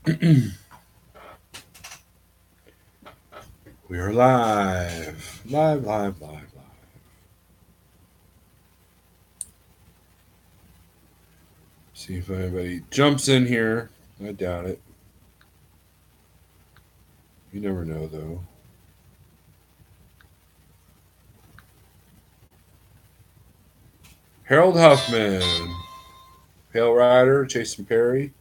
We are live. Live, live, live, live. See if anybody jumps in here. I doubt it. You never know, though. Harold Huffman, Pale Rider, Jason Perry,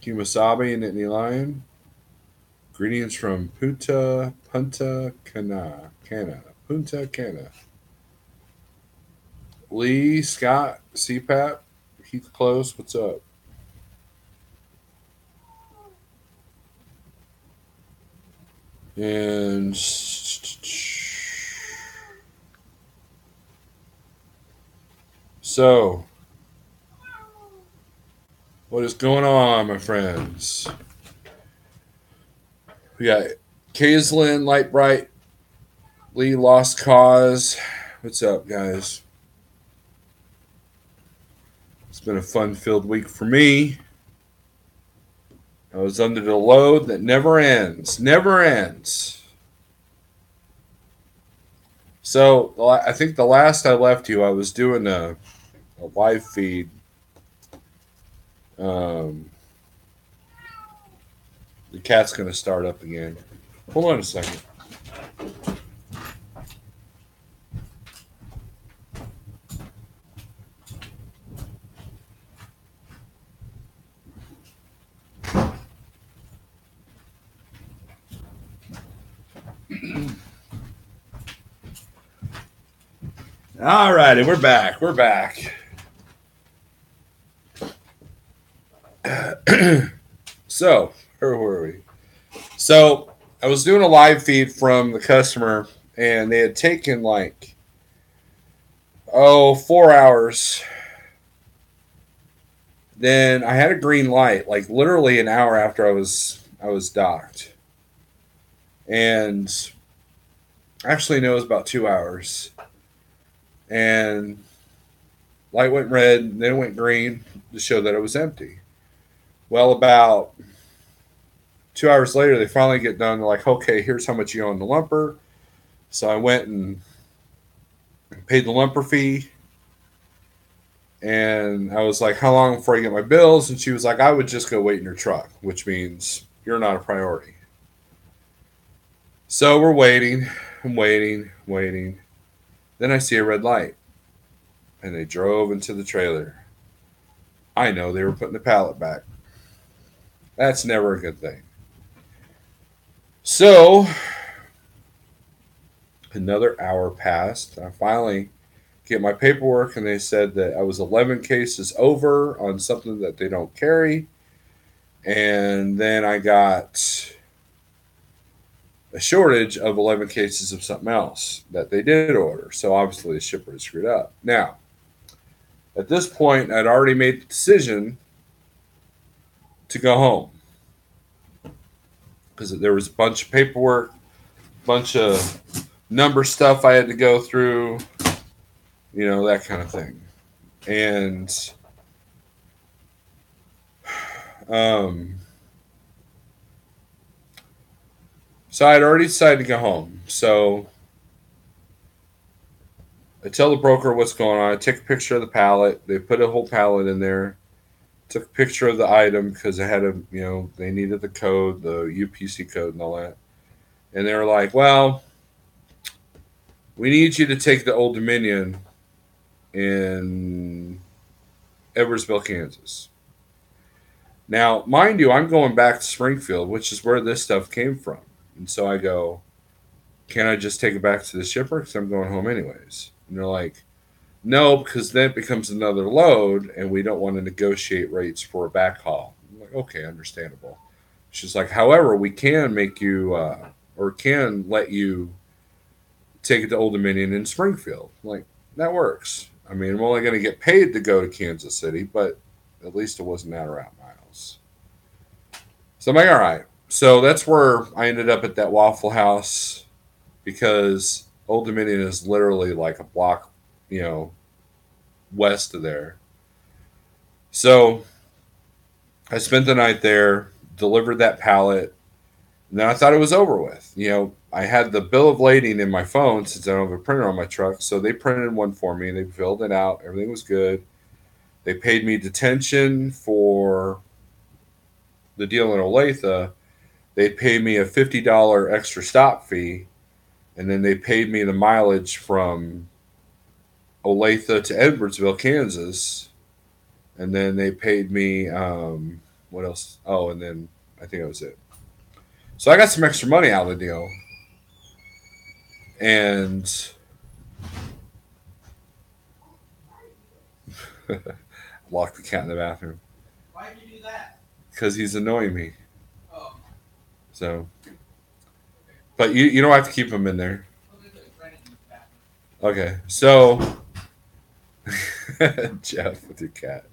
Kumasabi, and Nittany Lion. Greetings from Punta Cana. Punta Cana. Lee, Scott, CPAP, Heath Close, what's up? And so, what is going on, my friends? We got Kaislyn, Light Bright, Lee, Lost Cause. What's up, guys? It's been a fun filled week for me. I was under the load that never ends. Never ends. So I think the last I left you, I was doing a live feed. Um, the cat's going to start up again. Hold on a second. All righty, we're back. We're back. So, where were we? So, I was doing a live feed from the customer, and they had taken like 4 hours. Then I had a green light, like literally an hour after I was docked, and actually no, it was about 2 hours. And light went red, then it went green to show that it was empty. Well, about 2 hours later, they finally get done. They're like, okay, here's how much you owe on the lumper. So I went and paid the lumper fee. And I was like, how long before I get my bills? And she was like, I would just go wait in your truck, which means you're not a priority. So we're waiting, I'm waiting, waiting. Then I see a red light. And they drove into the trailer. I know they were putting the pallet back. That's never a good thing. So another hour passed. I finally get my paperwork, and they said that I was 11 cases over on something that they don't carry. And then I got a shortage of 11 cases of something else that they did order. So obviously the shipper had screwed up. Now, at this point, I'd already made the decision to go home because there was a bunch of paperwork, bunch of number stuff I had to go through, that kind of thing. And um, so I'd already decided to go home. So I tell the broker what's going on. I take a picture of the pallet. They put a whole pallet in there. Took a picture of the item because I had they needed the code, the UPC code, and all that. And they were like, well, we need you to take the Old Dominion in Edwardsville, Kansas. Now, mind you, I'm going back to Springfield, which is where this stuff came from. And so I go, can I just take it back to the shipper? Because I'm going home anyways. And they're like, no, because then it becomes another load, and we don't want to negotiate rates for a backhaul. I'm like, okay, understandable. She's like, however, we can make you, or can let you take it to Old Dominion in Springfield. I'm like, that works. I mean, I'm only going to get paid to go to Kansas City, but at least it wasn't that route miles. So I'm like, all right. So that's where I ended up at that Waffle House because Old Dominion is literally like a block, west of there. So I spent the night there, delivered that pallet, and then I thought it was over with. I had the bill of lading in my phone since I don't have a printer on my truck, so they printed one for me. They filled it out. Everything was good. They paid me detention for the deal in Olathe. They paid me a $50 extra stop fee, and then they paid me the mileage from Olathe to Edwardsville, Kansas, and then they paid me what else? Oh, and then I think that was it. So I got some extra money out of the deal, and locked the cat in the bathroom. Why did you do that? Because he's annoying me. Oh, So, okay. but you don't have to keep him in there. Well, there's a friend in the bathroom. Okay, so Jeff with your cat.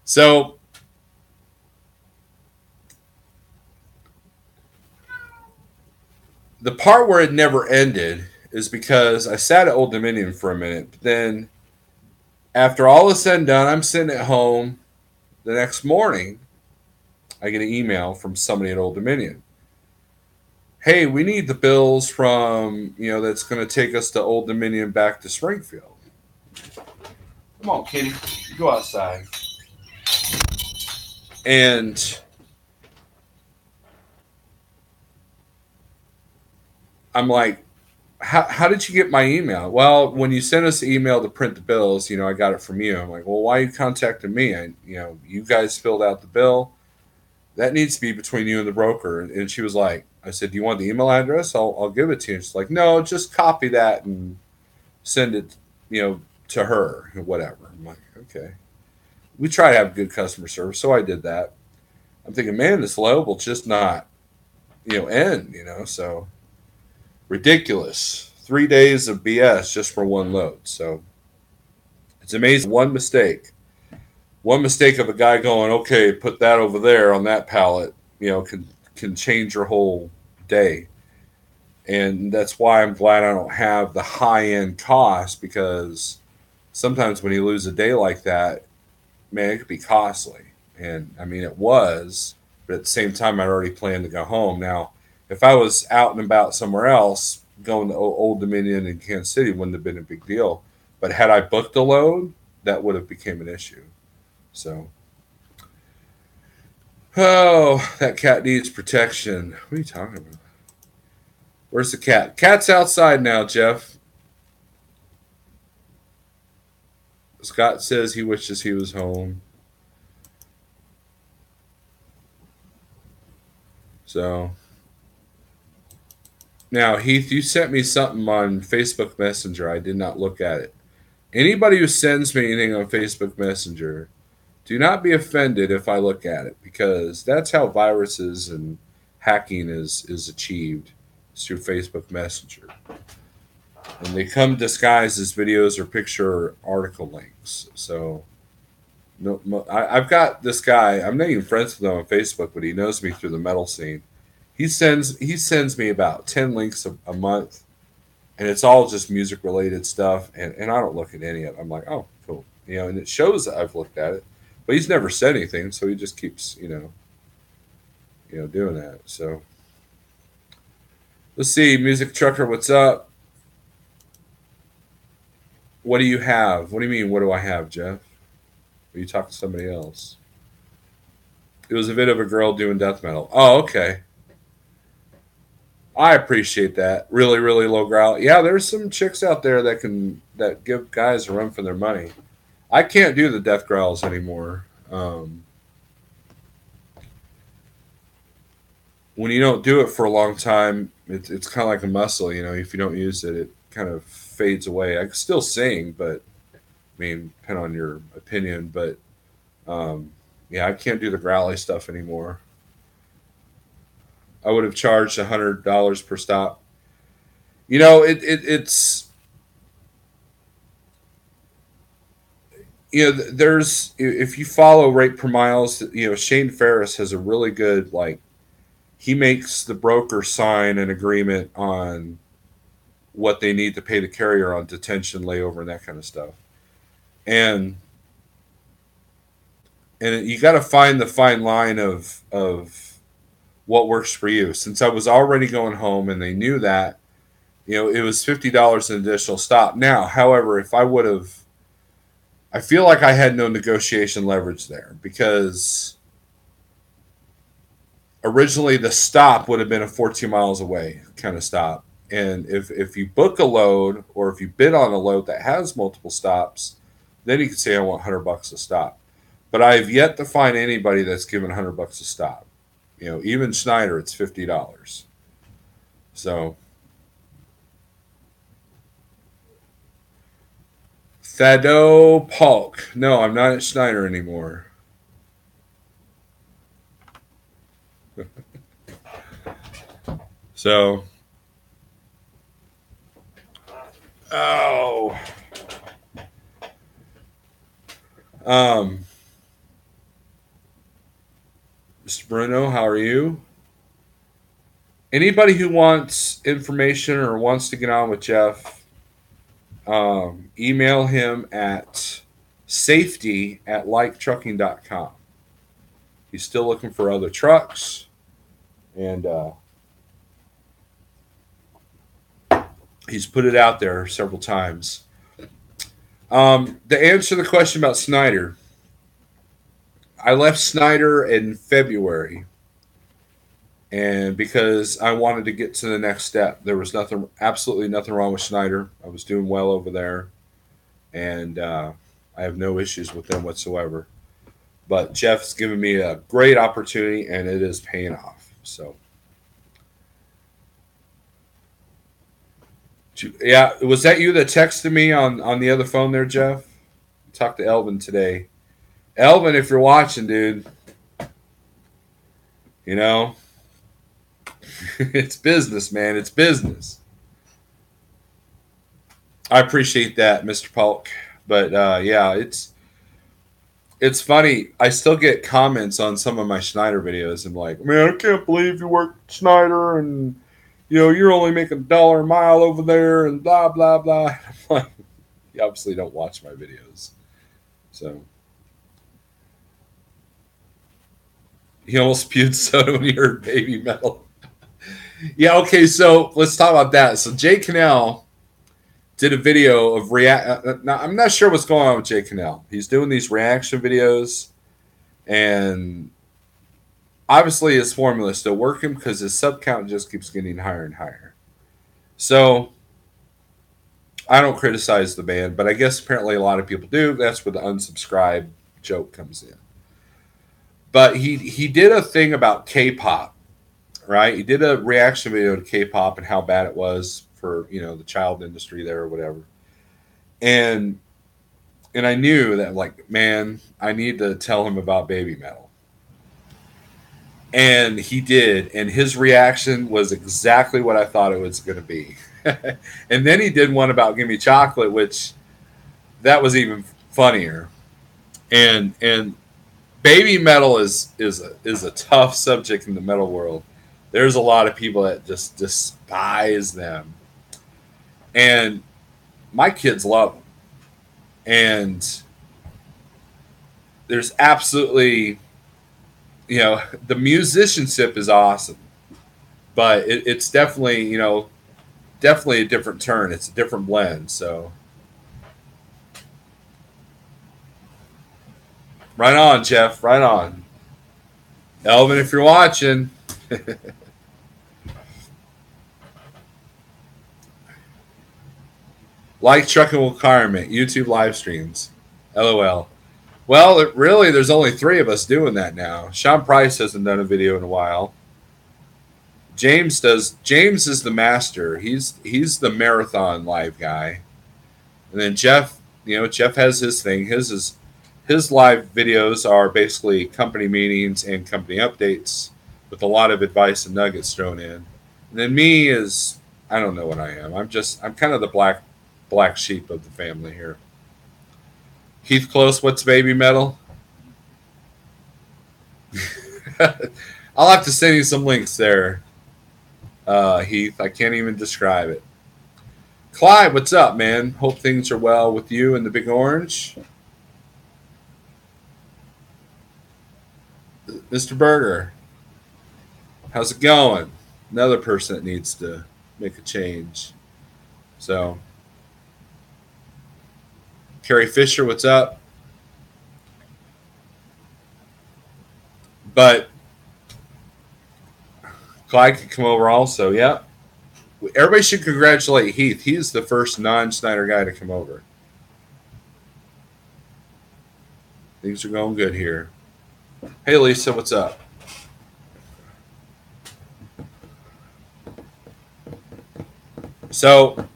So the part where it never ended is because I sat at Old Dominion for a minute. But then, after all is said and done, I'm sitting at home. The next morning, I get an email from somebody at Old Dominion. Hey, we need the bills from, that's going to take us to Old Dominion back to Springfield. Come on, kitty. Go outside. And I'm like, how did you get my email? Well, when you sent us the email to print the bills, I got it from you. I'm like, well, why are you contacting me? You guys filled out the bill. That needs to be between you and the broker. And she was like, I said, do you want the email address? I'll give it to you. And she's like, no, just copy that and send it, to her or whatever. I'm like, okay. We try to have good customer service, so I did that. I'm thinking, man, this load will just not, end, so ridiculous. 3 days of BS just for one load. So it's amazing. One mistake of a guy going, okay, put that over there on that pallet, can change your whole day. And that's why I'm glad I don't have the high end cost, because sometimes when you lose a day like that, man, it could be costly. And I mean, it was, but at the same time, I'd already planned to go home. Now, if I was out and about somewhere else, going to Old Dominion in Kansas City wouldn't have been a big deal. But had I booked a load, that would have became an issue. So, oh, that cat needs protection. What are you talking about? Where's the cat? Cat's outside now, Jeff. Scott says he wishes he was home. So, now, Heath, you sent me something on Facebook Messenger. I did not look at it. Anybody who sends me anything on Facebook Messenger, do not be offended if I look at it, because that's how viruses and hacking is achieved. It's through Facebook Messenger. And they come disguised as videos or picture or article links. So no, I've got this guy. I'm not even friends with him on Facebook, but he knows me through the metal scene. He sends me about 10 links a month, and it's all just music related stuff. And I don't look at any of it. I'm like, oh, cool, and it shows that I've looked at it, but he's never said anything, so he just keeps doing that. So let's see, Music Trucker, what's up? What do you have? What do you mean? What do I have, Jeff? Are you talking to somebody else? It was a bit of a girl doing death metal. Oh, okay. I appreciate that. Really, really low growl. Yeah, there's some chicks out there that give guys a run for their money. I can't do the death growls anymore. When you don't do it for a long time, it's kind of like a muscle. If you don't use it, it kind of fades away. I can still sing, but I mean, depending on your opinion. But yeah, I can't do the growly stuff anymore. I would have charged $100 per stop. It's there's, if you follow rate per miles, Shane Ferris has a really good, like, he makes the broker sign an agreement on what they need to pay the carrier on detention, layover, and that kind of stuff. And and you got to find the fine line of what works for you. Since I was already going home and they knew that, it was $50 an additional stop. Now, however, if I would have, I feel like I had no negotiation leverage there because originally the stop would have been a 14 miles away kind of stop. And if you book a load or if you bid on a load that has multiple stops, then you can say I want $100 a stop. But I have yet to find anybody that's given $100 a stop. Even Schneider, it's $50. So Thado Polk. No, I'm not at Schneider anymore. So, oh, Mr. Bruno, how are you? Anybody who wants information or wants to get on with Jeff, email him at safety@liketrucking.com. He's still looking for other trucks, and he's put it out there several times. To answer the question about Snyder, I left Snyder in February, and because I wanted to get to the next step, there was absolutely nothing wrong with Snyder. I was doing well over there, and I have no issues with them whatsoever. But Jeff's given me a great opportunity, and it is paying off. So, yeah, was that you that texted me on the other phone there, Jeff? Talked to Elvin today. Elvin, if you're watching, dude, it's business, man. It's business. I appreciate that, Mr. Polk. But yeah, it's funny. I still get comments on some of my Schneider videos. I'm like, man, I can't believe you work at Schneider and you're only making $1 a mile over there and blah blah blah. I'm like, you obviously don't watch my videos. So he almost spewed soda when he heard Baby Metal. Yeah, okay, so let's talk about that. So Jay Cannell did a video of now I'm not sure what's going on with Jay Cannell. He's doing these reaction videos, and obviously his formula is still working because his sub count just keeps getting higher and higher. So I don't criticize the man, but I guess apparently a lot of people do. That's where the unsubscribe joke comes in. But he did a thing about K-pop, right? He did a reaction video to K-pop and how bad it was for the child industry there or whatever. And I knew that, like, man, I need to tell him about Baby Metal. And he did, and his reaction was exactly what I thought it was going to be. And then he did one about Gimme Chocolate, which that was even funnier. And Baby Metal is a tough subject in the metal world. There's a lot of people that just despise them. And my kids love them. And there's absolutely, the musicianship is awesome. But it's definitely, definitely a different turn. It's a different blend. So right on, Jeff. Right on. Elvin, if you're watching. Like trucking requirement, YouTube live streams. LOL. Well, really, there's only 3 of us doing that now. Sean Price hasn't done a video in a while. James does. James is the master. He's the marathon live guy. And then Jeff, Jeff has his thing. His live videos are basically company meetings and company updates with a lot of advice and nuggets thrown in. And then me is, I don't know what I am. I'm kind of the black sheep of the family here. Heath Close, what's Baby Metal? I'll have to send you some links there, Heath. I can't even describe it. Clyde, what's up, man? Hope things are well with you and the Big Orange. Mr. Berger, how's it going? Another person that needs to make a change. So, Carrie Fisher, what's up? But Clyde could come over also. Yeah. Everybody should congratulate Heath. He's the first non Snyder guy to come over. Things are going good here. Hey, Lisa, what's up? So,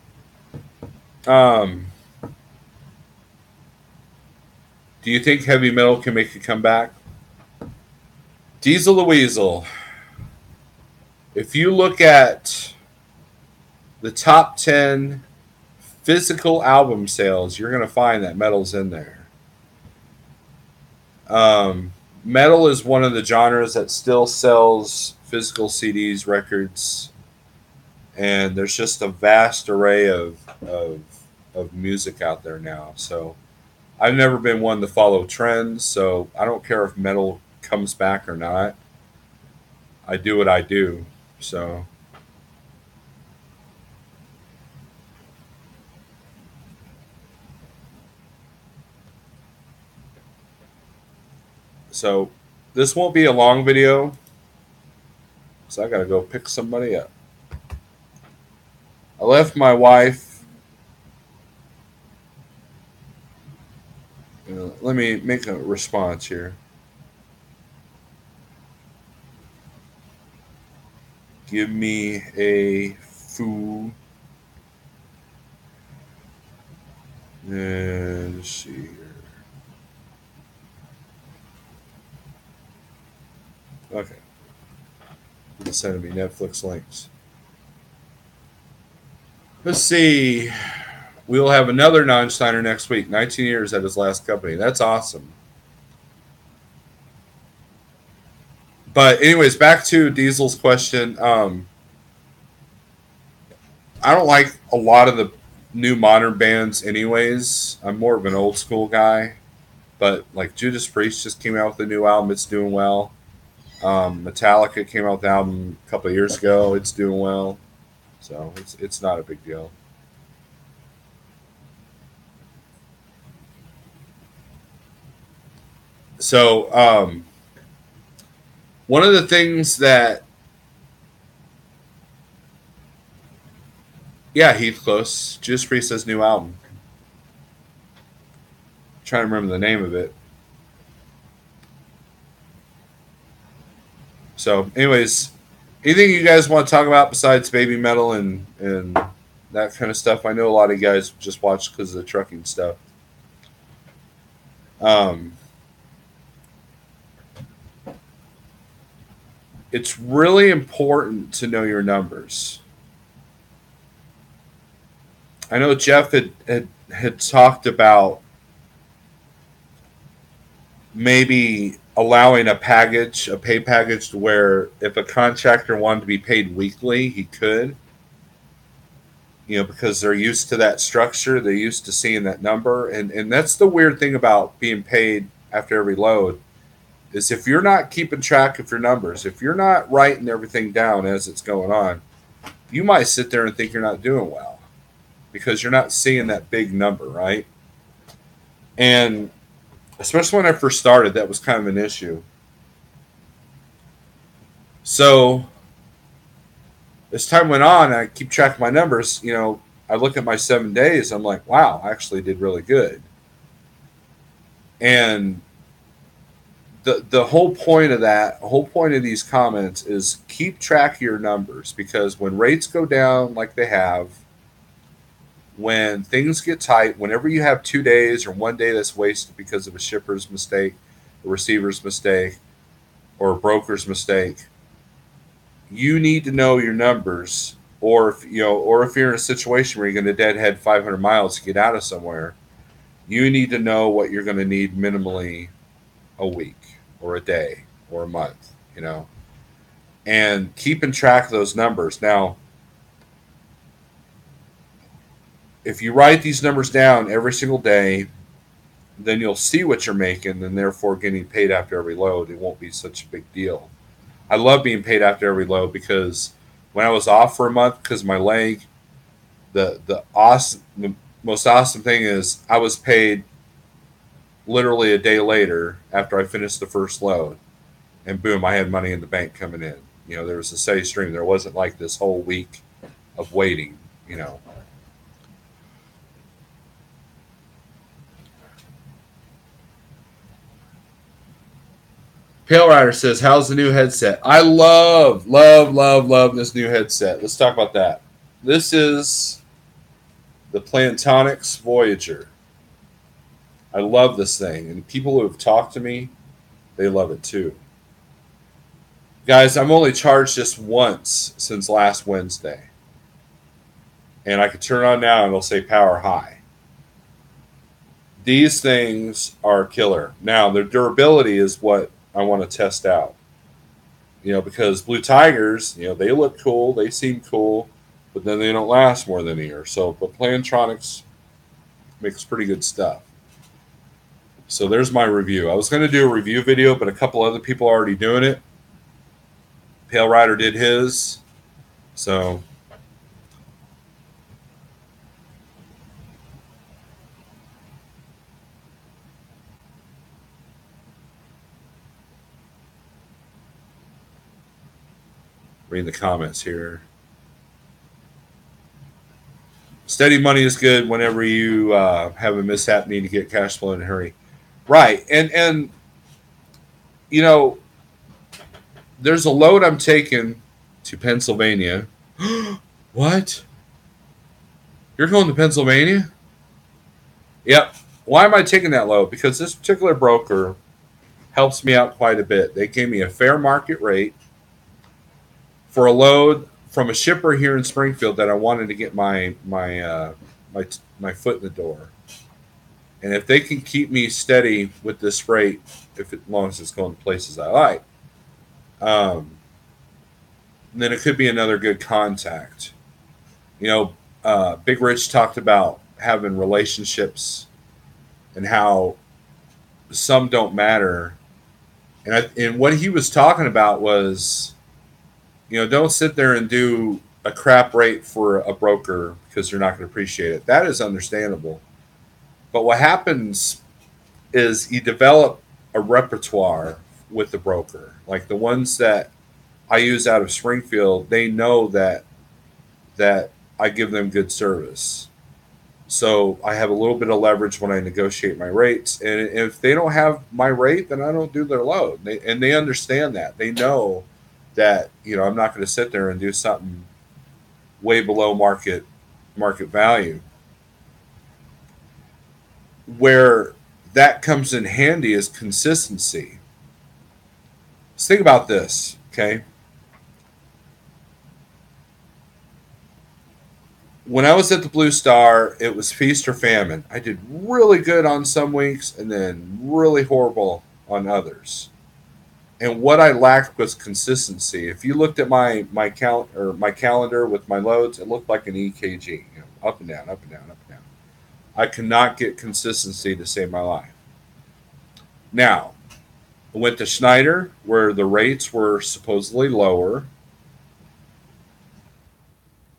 um, do you think heavy metal can make a comeback? Diesel the Weasel. If you look at the top 10 physical album sales, you're going to find that metal's in there. Metal is one of the genres that still sells physical CDs, records, and there's just a vast array of music out there now. So I've never been one to follow trends, so I don't care if metal comes back or not. I do what I do. So so this won't be a long video. So I gotta go pick somebody up. I left my wife. Let me make a response here. Give me a food. And let's see here. Okay. It's sending me Netflix links. Let's see. We'll have another non-Steiner next week. 19 years at his last company. That's awesome. But anyways, back to Diesel's question. I don't like a lot of the new modern bands anyways. I'm more of an old school guy. But like Judas Priest just came out with a new album. It's doing well. Metallica came out with the album a couple of years ago. It's doing well. So it's not a big deal. So one of the things that Heath Close, Judas Priest has new album. I'm trying to remember the name of it. So, anyways, anything you guys want to talk about besides baby metal and that kind of stuff? I know a lot of you guys just watch because of the trucking stuff. It's really important to know your numbers. I know Jeff had talked about maybe allowing a pay package to where if a contractor wanted to be paid weekly, he could. Because they're used to that structure, they're used to seeing that number, and that's the weird thing about being paid after every load is if you're not keeping track of your numbers, if you're not writing everything down as it's going on, you might sit there and think you're not doing well because you're not seeing that big number, right? And especially when I first started, that was kind of an issue. So as time went on, I keep track of my numbers. I look at my 7 days. I'm like, wow, I actually did really good. And the whole point of these comments is keep track of your numbers because when rates go down like they have, when things get tight, whenever you have 2 days or 1 day that's wasted because of a shipper's mistake, a receiver's mistake, or a broker's mistake, you need to know your numbers. Or if you're in a situation where you're going to deadhead 500 miles to get out of somewhere, you need to know what you're going to need minimally a week or a day or a month, and keeping track of those numbers. Now, if you write these numbers down every single day, then you'll see what you're making, and therefore getting paid after every load, it won't be such a big deal. I love being paid after every load because when I was off for a month because my leg, the most awesome thing is I was paid literally a day later after I finished the first load, and boom, I had money in the bank coming in. There was a steady stream. There wasn't like this whole week of waiting. You know, Pale Rider says, "How's the new headset?" I love this new headset. Let's talk about that. This is the Plantronics Voyager. I love this thing, and people who have talked to me, they love it too. Guys, I'm only charged just once since last Wednesday, and I can turn it on now and it'll say power high. These things are killer. Now, their durability is what I want to test out. Because Blue Tigers, they look cool, they seem cool, but then they don't last more than a year. So, but Plantronics makes pretty good stuff. So there's my review. I was going to do a review video, but a couple other people are already doing it. Pale Rider did his. So reading the comments here. Steady money is good whenever you have a mishap, need to get cash flow in a hurry. Right. And there's a load I'm taking to Pennsylvania. What? You're going to Pennsylvania? Yep. Why am I taking that load? Because this particular broker helps me out quite a bit. They gave me a fair market rate for a load from a shipper here in Springfield that I wanted to get my foot in the door. And if they can keep me steady with this freight, as long as it's going to places I like, then it could be another good contact. Big Rich talked about having relationships and how some don't matter. And what he was talking about was, don't sit there and do a crap rate for a broker because you're not going to appreciate it. That is understandable. But what happens is you develop a repertoire with the broker. Like the ones that I use out of Springfield, they know that I give them good service. So I have a little bit of leverage when I negotiate my rates. And if they don't have my rate, then I don't do their load. They understand that. They know that I'm not going to sit there and do something way below market value. Where that comes in handy is consistency. Let's think about this, okay? When I was at the Blue Star, it was feast or famine. I did really good on some weeks and then really horrible on others. And what I lacked was consistency. If you looked at my calendar with my loads, it looked like an EKG, up and down, up and down, up and down. I could not get consistency to save my life. Now, I went to Schneider, where the rates were supposedly lower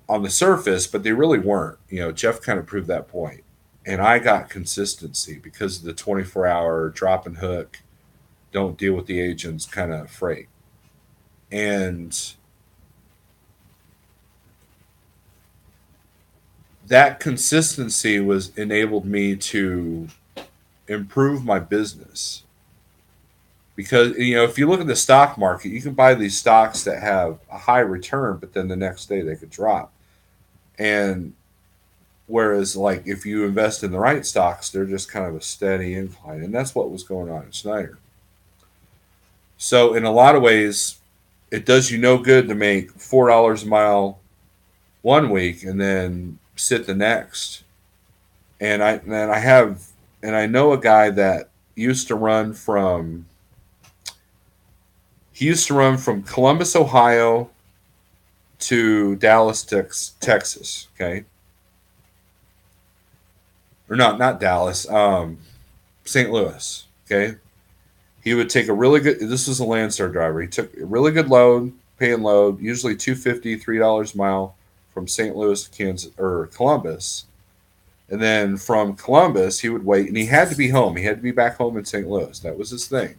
on the surface, but they really weren't. Jeff kind of proved that point. And I got consistency because of the 24-hour drop and hook, don't deal with the agents kind of freight. And that consistency was enabled me to improve my business. Because, if you look at the stock market, you can buy these stocks that have a high return, but then the next day they could drop. And whereas, like, if you invest in the right stocks, they're just kind of a steady incline. And that's what was going on in Schneider. So, in a lot of ways, it does you no good to make $4 a mile one week and then sit the next. And I know a guy that used to run from Columbus, Ohio to Dallas, Texas, okay? Or not Dallas, St. Louis. Okay. He would take a really good, this was a Landstar driver. He took a really good load, pay and load, usually $2.50, $3 a mile from St. Louis to Kansas or Columbus. And then from Columbus, he would wait, and he had to be home. He had to be back home in St. Louis. That was his thing.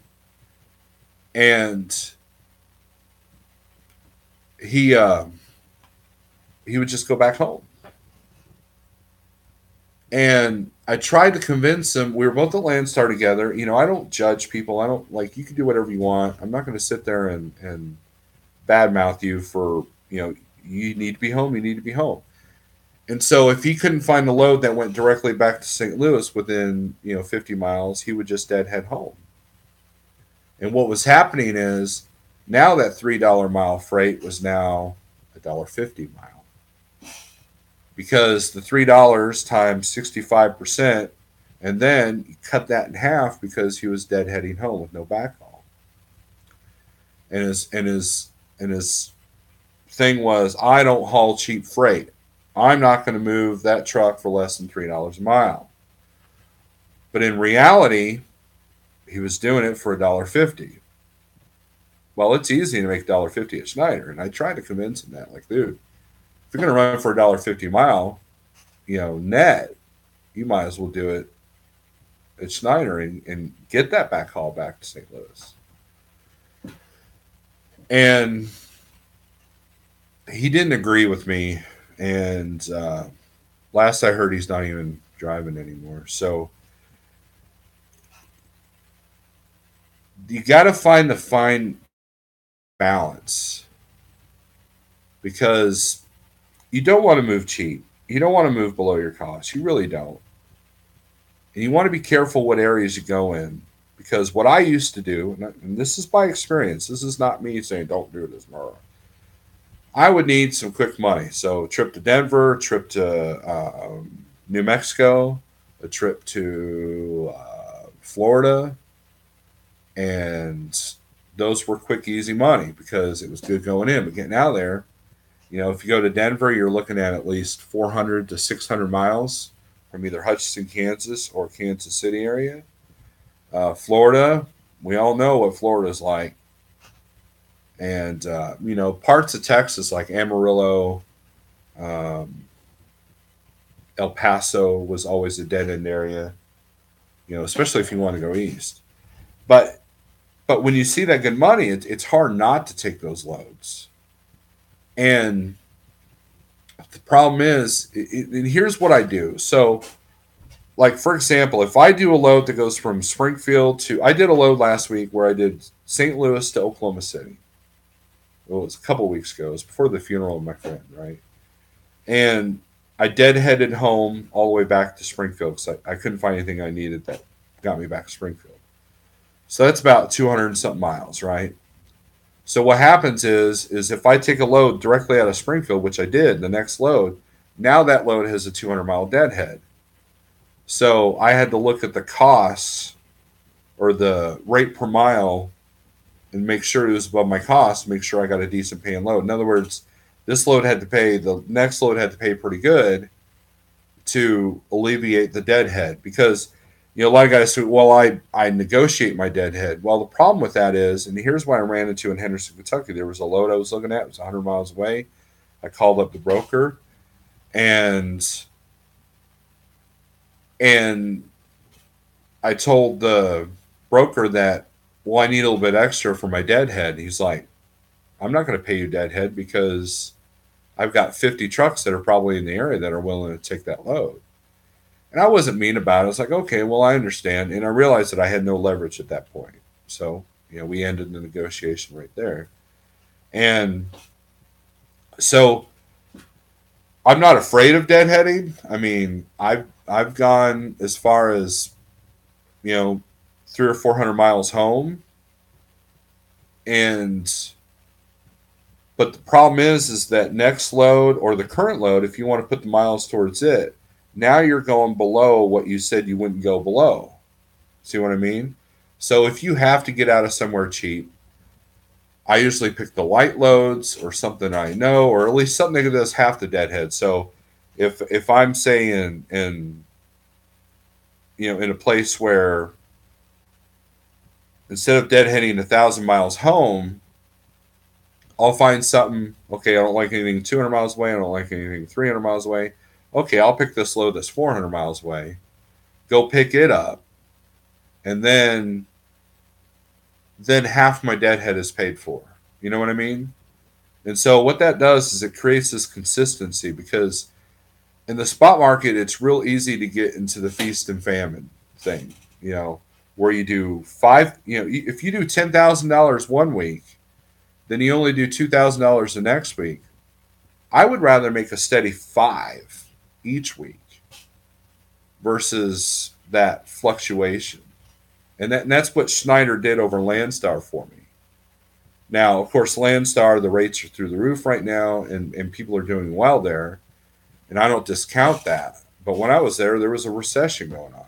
And he would just go back home. And I tried to convince him. We were both at Landstar together. You know, I don't judge people. I don't like, you can do whatever you want. I'm not going to sit there and badmouth you for, you know, you need to be home. You need to be home. And so if he couldn't find the load that went directly back to St. Louis within, 50 miles, he would just deadhead home. And what was happening is now that $3 mile freight was now $1.50 mile. Because the $3 times 65%, and then you cut that in half because he was deadheading home with no backhaul. And his thing was, I don't haul cheap freight. I'm not going to move that truck for less than $3 a mile. But in reality, he was doing it for $1.50. Well, it's easy to make $1.50 at Schneider, and I tried to convince him that, like, dude, if you're going to run for $1.50 a mile, net, you might as well do it at Schneider and get that backhaul back to St. Louis. And he didn't agree with me. And last I heard, he's not even driving anymore. So you got to find the fine balance, because you don't want to move cheap. You don't want to move below your cost. You really don't. And you want to be careful what areas you go in, because what I used to do, and this is by experience, this is not me saying don't do this, Mara. I would need some quick money. So, trip to Denver, trip to New Mexico, a trip to Florida, and those were quick, easy money because it was good going in. But getting out of there, if you go to Denver, you're looking at least 400 to 600 miles from either Hutchinson, Kansas, or Kansas City area. Florida, we all know what Florida's like. And, parts of Texas like Amarillo, El Paso was always a dead end area, especially if you want to go east. But when you see that good money, it's hard not to take those loads. And the problem is, and here's what I do. So, like, for example, if I do a load that goes from Springfield I did a load last week where I did St. Louis to Oklahoma City. Well, it was a couple of weeks ago. It was before the funeral of my friend, right? And I deadheaded home all the way back to Springfield because I couldn't find anything I needed that got me back to Springfield. So that's about 200 and something miles, right? So what happens is if I take a load directly out of Springfield, which I did, the next load, now that load has a 200-mile deadhead. So I had to look at the costs or the rate per mile and make sure it was above my cost, make sure I got a decent paying load. In other words, the next load had to pay pretty good to alleviate the deadhead, because a lot of guys say, well, I negotiate my deadhead. Well, the problem with that is, and here's what I ran into in Henderson, Kentucky. There was a load I was looking at. It was 100 miles away. I called up the broker, and I told the broker that, well, I need a little bit extra for my deadhead. He's like, I'm not going to pay you deadhead because I've got 50 trucks that are probably in the area that are willing to take that load. And I wasn't mean about it. I was like, okay, well, I understand. And I realized that I had no leverage at that point. So, we ended the negotiation right there. And so I'm not afraid of deadheading. I mean, I've gone as far as, 300 or 400 miles home. But the problem is that next load or the current load, if you want to put the miles towards it, now you're going below what you said you wouldn't go below. See what I mean? So if you have to get out of somewhere cheap, I usually pick the light loads or something I know, or at least something that does half the deadhead. So if I'm saying in a place where instead of deadheading 1,000 miles home, I'll find something. Okay, I don't like anything 200 miles away. I don't like anything 300 miles away. Okay, I'll pick this load that's 400 miles away. Go pick it up, and then half my deadhead is paid for. You know what I mean? And so what that does is it creates this consistency because in the spot market, it's real easy to get into the feast and famine thing. You know, where you do five. You know, if you do $10,000 one week, then you only do $2,000 the next week. I would rather make a steady five each week versus that fluctuation. And that's what Schneider did over Landstar for me. Now, of course, Landstar, the rates are through the roof right now, and people are doing well there. And I don't discount that. But when I was there was a recession going on.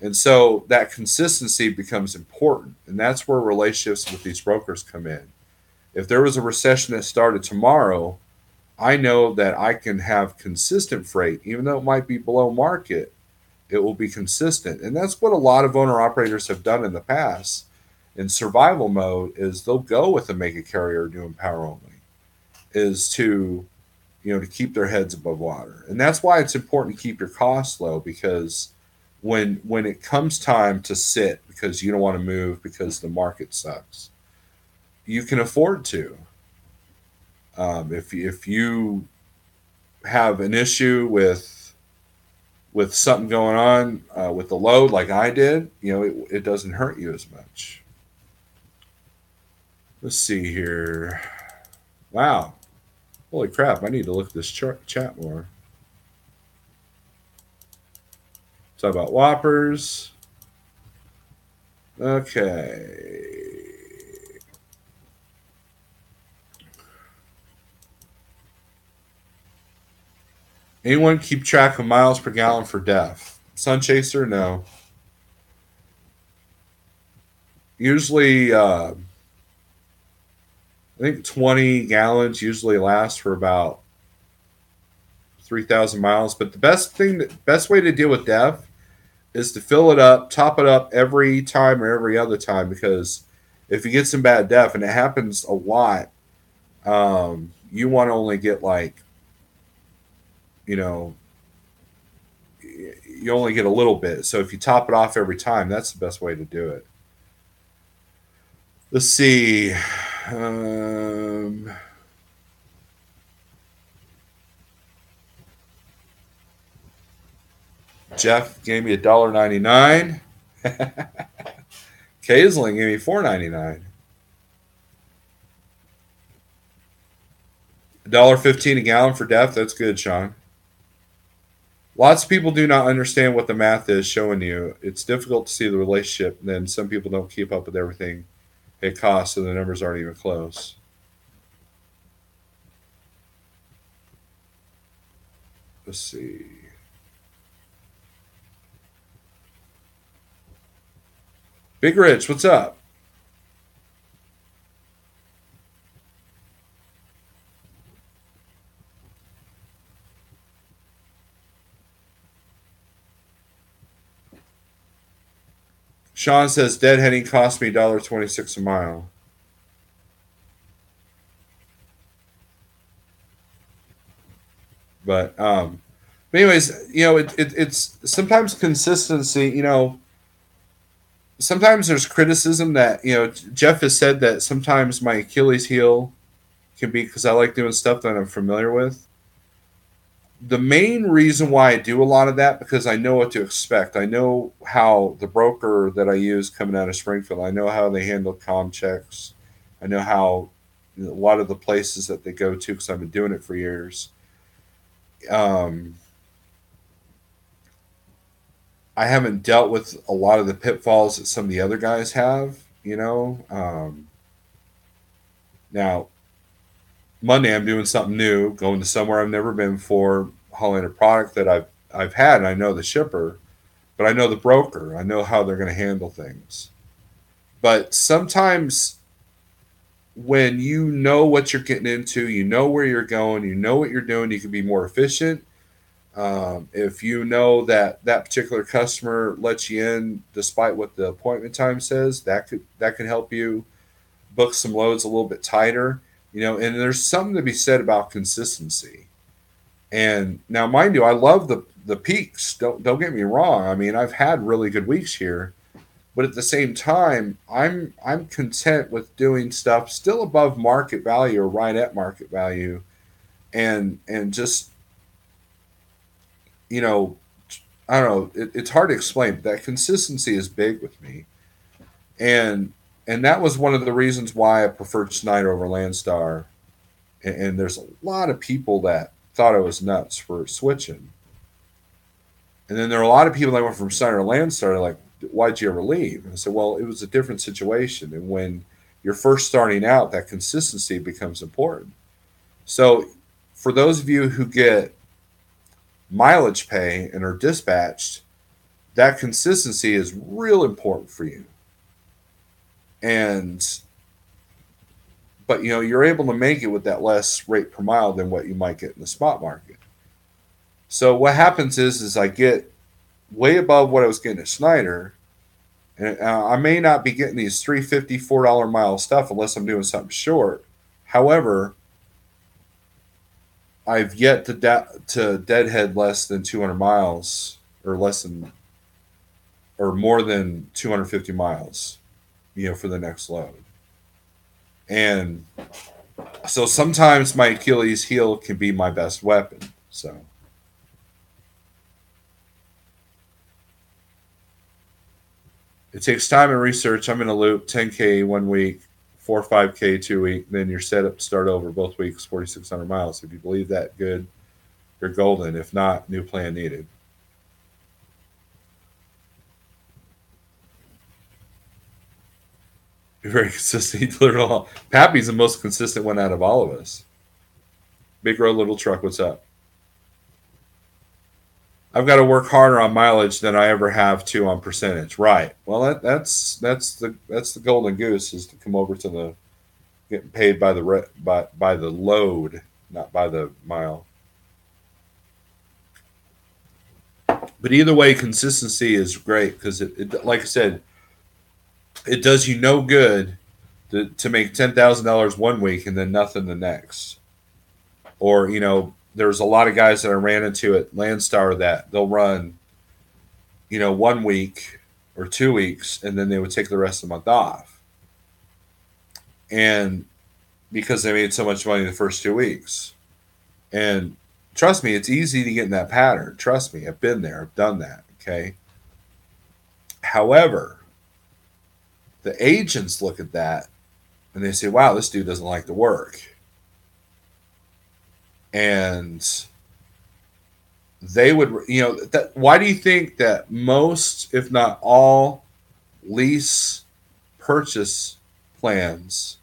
And so that consistency becomes important. And that's where relationships with these brokers come in. If there was a recession that started tomorrow, I know that I can have consistent freight, even though it might be below market, it will be consistent. And that's what a lot of owner operators have done in the past. In survival mode, is they'll go with a mega carrier doing power only, is to to keep their heads above water. And that's why it's important to keep your costs low because when it comes time to sit because you don't want to move because the market sucks, you can afford to. If you have an issue with something going on with the load like I did, it doesn't hurt you as much. Let's see here. Wow. Holy crap, I need to look at this chat more. Talk about Whoppers. Okay. Anyone keep track of miles per gallon for DEF? Sun Chaser? No. Usually, I think 20 gallons usually lasts for about 3,000 miles. But the best way to deal with DEF is to fill it up, top it up every time or every other time because if you get some bad DEF, and it happens a lot, you want to only get you only get a little bit. So if you top it off every time, that's the best way to do it. Let's see. Jeff gave me $1.99. Kaisling gave me $4.99. $1.15 a gallon for DEF. That's good, Sean. Lots of people do not understand what the math is showing you. It's difficult to see the relationship. And then some people don't keep up with everything it costs, so the numbers aren't even close. Let's see. Big Rich, what's up? Sean says deadheading cost me $1.26 a mile. But anyways, it's sometimes consistency. Sometimes there's criticism that Jeff has said that sometimes my Achilles heel can be because I like doing stuff that I'm familiar with. The main reason why I do a lot of that because I know what to expect. I know how the broker that I use coming out of Springfield. I know how they handle com checks. I know how a lot of the places that they go to because I've been doing it for years. I haven't dealt with a lot of the pitfalls that some of the other guys have. Now Monday I'm doing something new, going to somewhere I've never been before, hauling a product that I've had, and I know the shipper, but I know the broker. I know how they're going to handle things. But sometimes when you know what you're getting into, you know where you're going, you know what you're doing, you can be more efficient. If you know that that particular customer lets you in despite what the appointment time says, that could help you book some loads a little bit tighter. You know, and there's something to be said about consistency. And now, mind you, I love the peaks. Don't get me wrong. I mean, I've had really good weeks here, but at the same time, I'm content with doing stuff still above market value or right at market value, and just you know, I don't know. It's hard to explain, but that consistency is big with me, and and that was one of the reasons why I preferred Schneider over Landstar. And there's a lot of people that thought I was nuts for switching, and then there are a lot of people that went from Schneider to Landstar. Like, why'd you ever leave? And I said, well, it was a different situation, and when you're first starting out, that consistency becomes important. So, for those of you who get mileage pay and are dispatched, that consistency is real important for you. And but you're able to make it with that less rate per mile than what you might get in the spot market. So what happens is I get way above what I was getting at Schneider, and I may not be getting these 350 $4 mile stuff unless I'm doing something short. However, I've yet to deadhead less than 200 miles or less than or more than 250 miles, for the next load. And so sometimes my Achilles heel can be my best weapon. So it takes time and research. I'm in a loop, 10K 1 week, 4 or 5K 2 week. Then you're set up to start over both weeks, 4,600 miles. If you believe that, good, you're golden. If not, new plan needed. You're very consistent. He delivered all. Pappy's the most consistent one out of all of us. Big road, little truck. What's up? I've got to work harder on mileage than I ever have to on percentage. Right. Well, that's the golden goose is to come over to the getting paid by by the load, not by the mile. But either way, consistency is great because like I said, it does you no good to make $10,000 one week and then nothing the next. Or there's a lot of guys that I ran into at Landstar that they'll run 1 week or 2 weeks and then they would take the rest of the month off, and because they made so much money the first 2 weeks. And trust me, it's easy to get in that pattern. Trust me, I've been there, I've done that. Okay. However, the agents look at that and they say, wow, this dude doesn't like to work. And they would, why do you think that most, if not all, lease purchase plans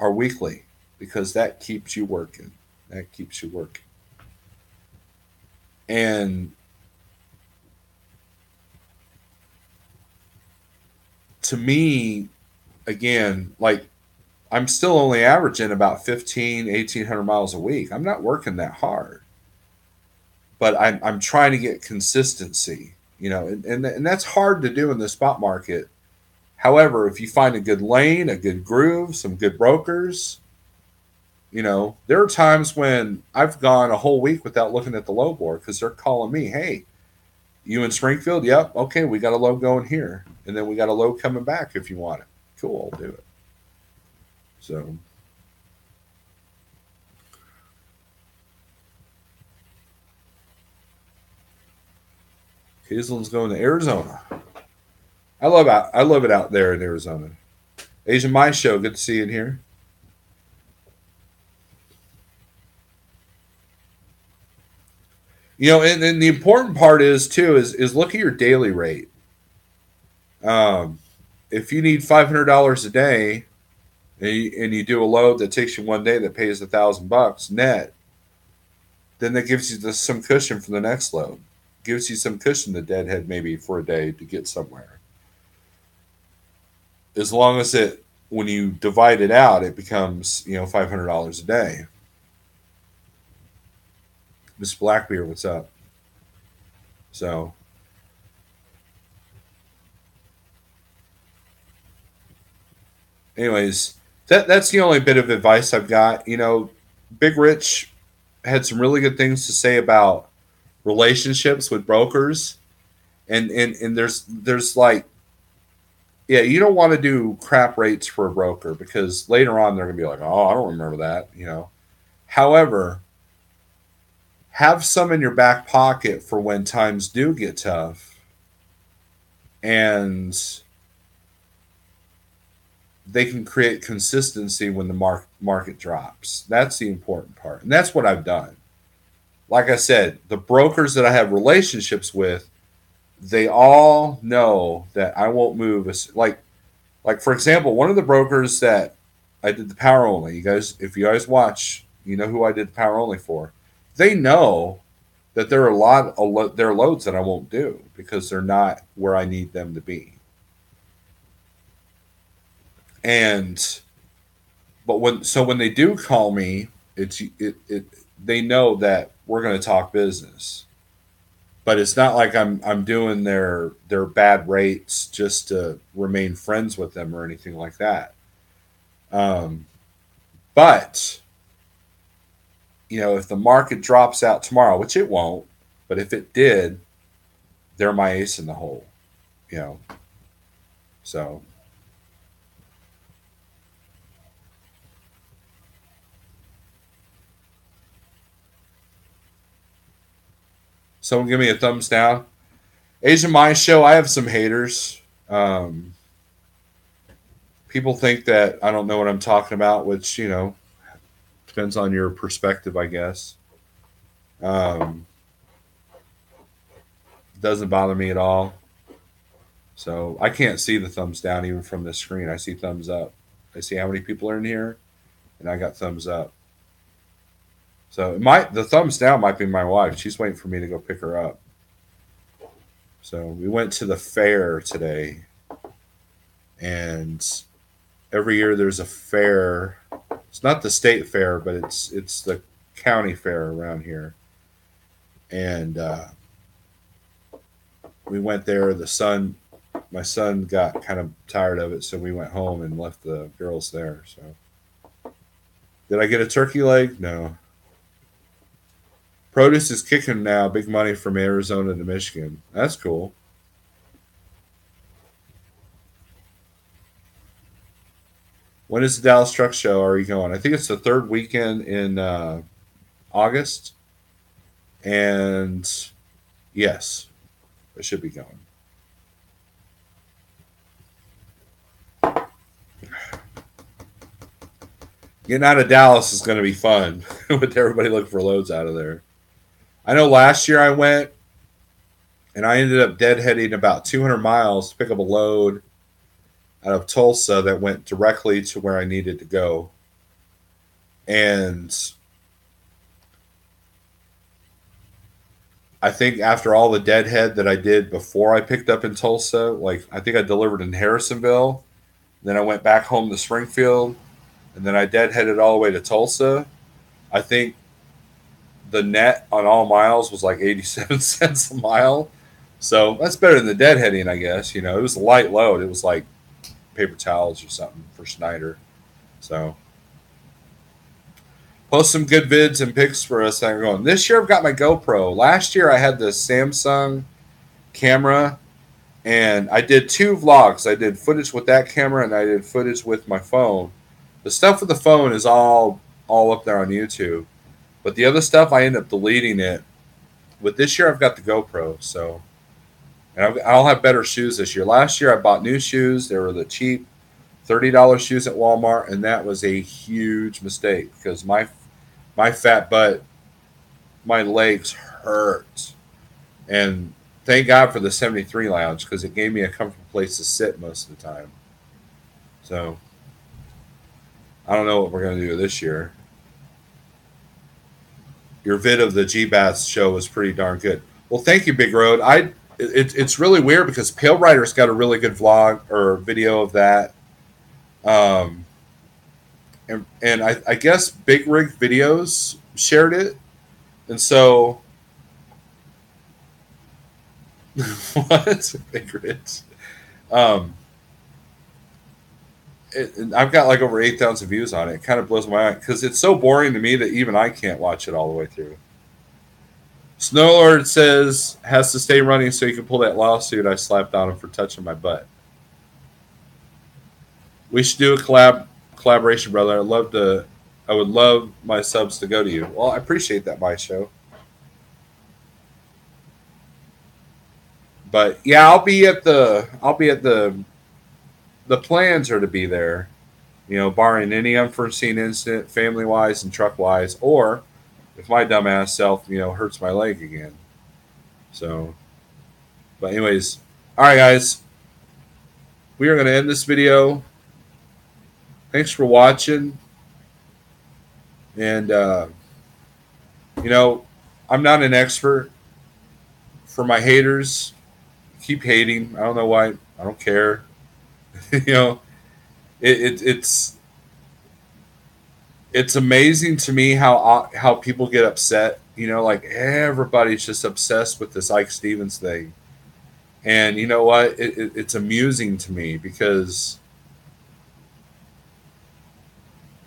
are weekly? Because that keeps you working. That keeps you working. And to me, again, like, I'm still only averaging about 1,800 miles a week. I'm not working that hard, but I'm trying to get consistency, and that's hard to do in the spot market. However, if you find a good lane, a good groove, some good brokers, there are times when I've gone a whole week without looking at the load board because they're calling me, hey, you in Springfield? Yep. Okay, we got a load going here. And then we got a load coming back if you want it. Cool, I'll do it. So Hazelton's going to Arizona. I love it out there in Arizona. Asian My Show, good to see you in here. And the important part is too is look at your daily rate. Um, if you need $500 a day and you do a load that takes you 1 day that pays $1,000 net, then that gives you some cushion for the next load. Gives you some cushion to deadhead maybe for a day to get somewhere. As long as when you divide it out, it becomes $500 a day. Miss Blackbeard, what's up? So, anyways, that's the only bit of advice I've got. Big Rich had some really good things to say about relationships with brokers, and there's like, yeah, you don't want to do crap rates for a broker because later on they're gonna be like, oh, I don't remember that. However, have some in your back pocket for when times do get tough, and they can create consistency when the market drops. That's the important part, and that's what I've done. Like I said, the brokers that I have relationships with, they all know that I won't move. Like for example, one of the brokers that I did the power only. You guys, if you guys watch, you know who I did the power only for. They know that there are there are loads that I won't do because they're not where I need them to be. And when they do call me, they know that we're going to talk business. But it's not like I'm doing their bad rates just to remain friends with them or anything like that. Um, but if the market drops out tomorrow, which it won't, but if it did, they're my ace in the hole. You know, so someone give me a thumbs down. Asian Mind Show. I have some haters. Um, People think that I don't know what I'm talking about, which depends on your perspective, I guess. Um, doesn't bother me at all. So I can't see the thumbs down even from this screen. I see thumbs up. I see how many people are in here, and I got thumbs up. So the thumbs down might be my wife. She's waiting for me to go pick her up. So we went to the fair today, and every year there's a fair. It's not the state fair, but it's the county fair around here, and we went there. My son got kind of tired of it, so we went home and left the girls there. So, did I get a turkey leg? No. Produce is kicking now. Big money from Arizona to Michigan. That's cool. When is the Dallas Truck Show? Are you going? I think it's the third weekend in August. And yes, I should be going. Getting out of Dallas is going to be fun with everybody looking for loads out of there. I know last year I went and I ended up deadheading about 200 miles to pick up a load out of Tulsa that went directly to where I needed to go. And I think after all the deadhead that I did before I picked up in Tulsa, like I think I delivered in Harrisonville, then I went back home to Springfield, and then I deadheaded all the way to Tulsa. I think the net on all miles was like 87 cents a mile. So that's better than the deadheading, I guess. It was a light load. It was like paper towels or something for Schneider. So post some good vids and pics for us that are going. This year I've got my GoPro. Last year I had the Samsung camera and I did two vlogs. I did footage with that camera and I did footage with my phone. The stuff with the phone is all up there on YouTube. But the other stuff I end up deleting it. With this year I've got the GoPro, so and I'll have better shoes this year. Last year I bought new shoes. They were the cheap $30 shoes at Walmart, and that was a huge mistake because my fat butt, my legs hurt. And thank God for the 73 lounge because it gave me a comfortable place to sit most of the time. So I don't know what we're going to do this year. Your vid of the G Baths show was pretty darn good. Well, thank you, Big Road. It's really weird because Pale Rider's got a really good vlog or video of that. Um, and I guess Big Rig Videos shared it. And so, what? Big Rich. Um, I've got like over 8,000 views on it. It kind of blows my mind because it's so boring to me that even I can't watch it all the way through. Snowlord says has to stay running so you can pull that lawsuit I slapped on him for touching my butt. We should do a collaboration, brother. I would love my subs to go to you. Well, I appreciate that, my show. But yeah, the plans are to be there, barring any unforeseen incident, family wise and truck wise, or if my dumbass self, hurts my leg again. So, but anyways, all right, guys, we are going to end this video. Thanks for watching, and you know, I'm not an expert. For my haters, keep hating. I don't know why. I don't care. you know, it's amazing to me how people get upset. Like everybody's just obsessed with this Ike Stevens thing, and you know what? It's amusing to me because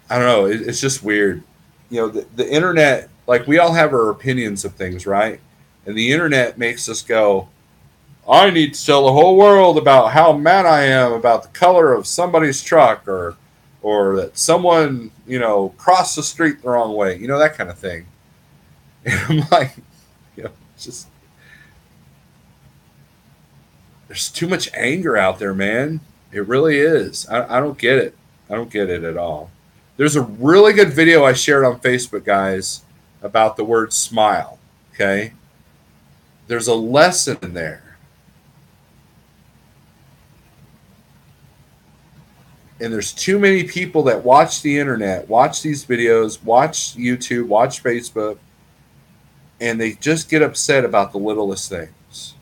I don't know. It's just weird. The internet. Like we all have our opinions of things, right? And the internet makes us go, I need to tell the whole world about how mad I am about the color of somebody's truck or that someone, crossed the street the wrong way, that kind of thing. And I'm like, just there's too much anger out there, man. It really is. I don't get it. I don't get it at all. There's a really good video I shared on Facebook, guys, about the word smile. Okay. There's a lesson in there. And there's too many people that watch the internet, watch these videos, watch YouTube, watch Facebook, and they just get upset about the littlest things.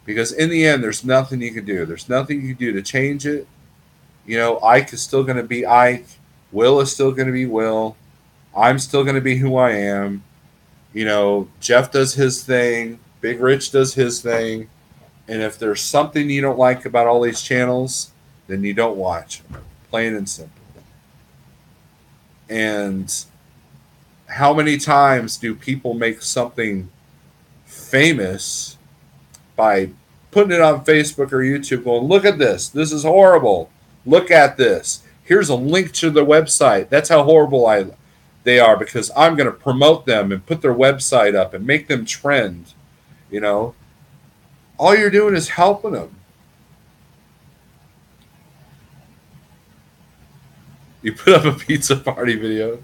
Because in the end, there's nothing you can do. There's nothing you can do to change it. Ike is still going to be Ike. Will is still going to be Will. I'm still going to be who I am. Jeff does his thing. Big Rich does his thing. And if there's something you don't like about all these channels, then you don't watch them. Plain and simple. And how many times do people make something famous by putting it on Facebook or YouTube going, look at this. This is horrible. Look at this. Here's a link to their website. That's how horrible they are because I'm going to promote them and put their website up and make them trend. All you're doing is helping them. You put up a pizza party video.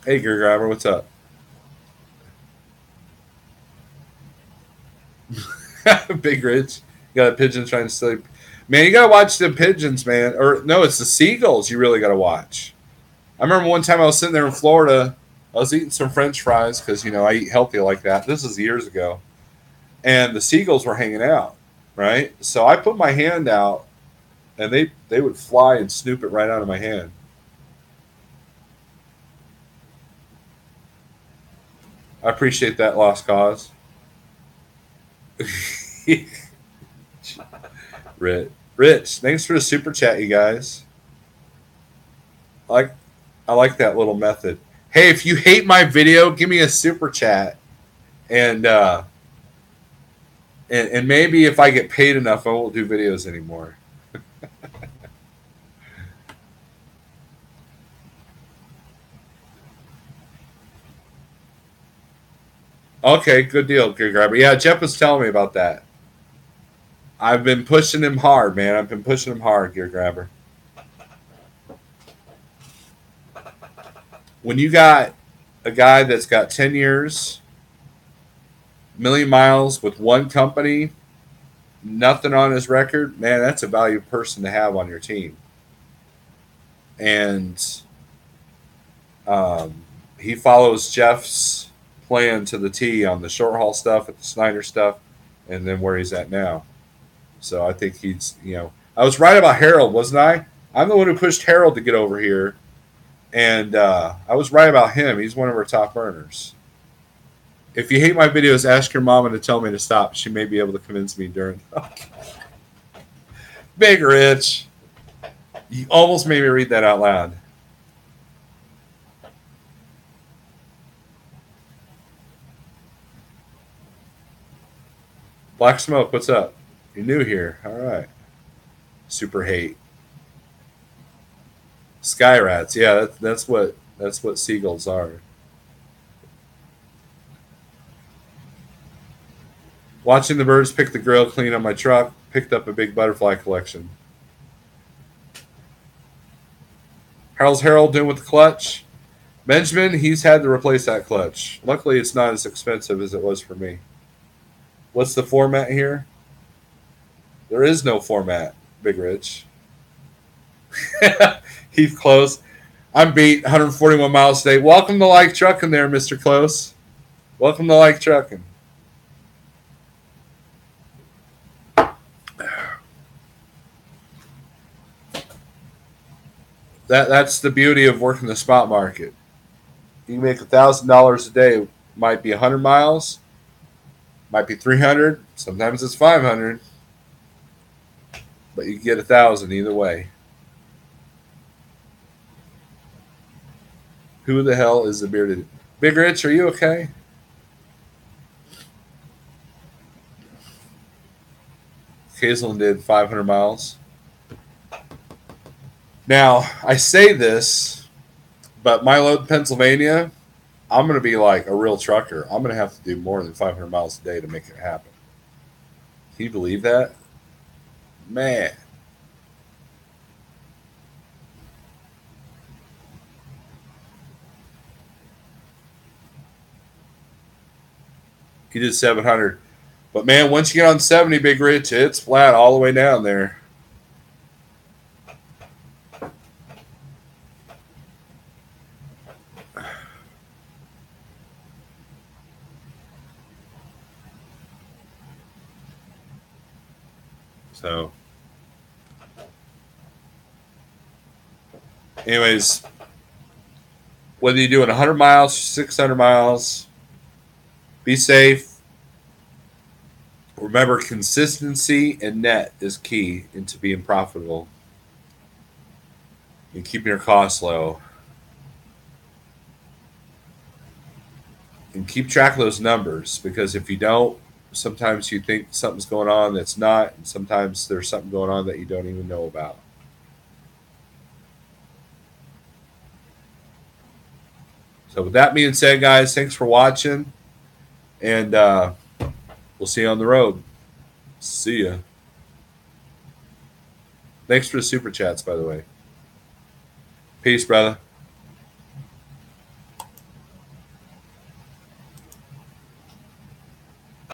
Hey, Gear Grabber, what's up? Big Rich. You got a pigeon trying to steal. Man, you got to watch the pigeons, man. Or, no, it's the seagulls you really got to watch. I remember one time I was sitting there in Florida. I was eating some French fries because, I eat healthy like that. This is years ago. And the seagulls were hanging out, right? So I put my hand out, and they would fly and snoop it right out of my hand. I appreciate that, Lost Cause. Rich, thanks for the super chat, you guys. I like that little method. Hey, if you hate my video, give me a super chat, and maybe if I get paid enough, I won't do videos anymore. Okay, good deal, Gear Grabber. Yeah, Jeff was telling me about that. I've been pushing him hard, man. I've been pushing him hard, Gear Grabber. When you got a guy that's got 10 years, million miles with one company, nothing on his record, man, that's a valuable person to have on your team. And he follows Jeff's plan to the T on the short haul stuff, at the Snyder stuff, and then where he's at now. So I think he's, I was right about Harold, wasn't I? I'm the one who pushed Harold to get over here. And I was right about him. He's one of our top earners. If you hate my videos, ask your mama to tell me to stop. She may be able to convince me during. Big Rich. You almost made me read that out loud. Black Smoke, what's up? You're new here. All right. Super hate. Sky rats. Yeah, that's what seagulls are. Watching the birds pick the grill clean on my truck, picked up a big butterfly collection. How's Harold doing with the clutch? Benjamin, he's had to replace that clutch. Luckily, it's not as expensive as it was for me. What's the format here? There is no format, Big Rich. Heath Close. I'm beat 141 miles today. Welcome to Like Trucking there, Mr. Close. Welcome to Like Trucking. That's the beauty of working the spot market. You can make $1,000 a day. Might be 100 miles, might be 300. Sometimes it's 500, but you can get 1,000 either way. Who the hell is the bearded Big Rich? Are you okay? Hazelton did 500 miles. Now I say this, but my load in Pennsylvania, I'm going to be like a real trucker. I'm going to have to do more than 500 miles a day to make it happen. Can you believe that? Man. He did 700. But man, once you get on 70, Big Rich, it's flat all the way down there. So, anyways, whether you're doing 100 miles, 600 miles, be safe. Remember, consistency and net is key into being profitable and keeping your costs low. And keep track of those numbers, because if you don't, sometimes you think something's going on that's not, and sometimes there's something going on that you don't even know about. So, with that being said, guys, thanks for watching, and we'll see you on the road. See ya. Thanks for the super chats, by the way. Peace, brother.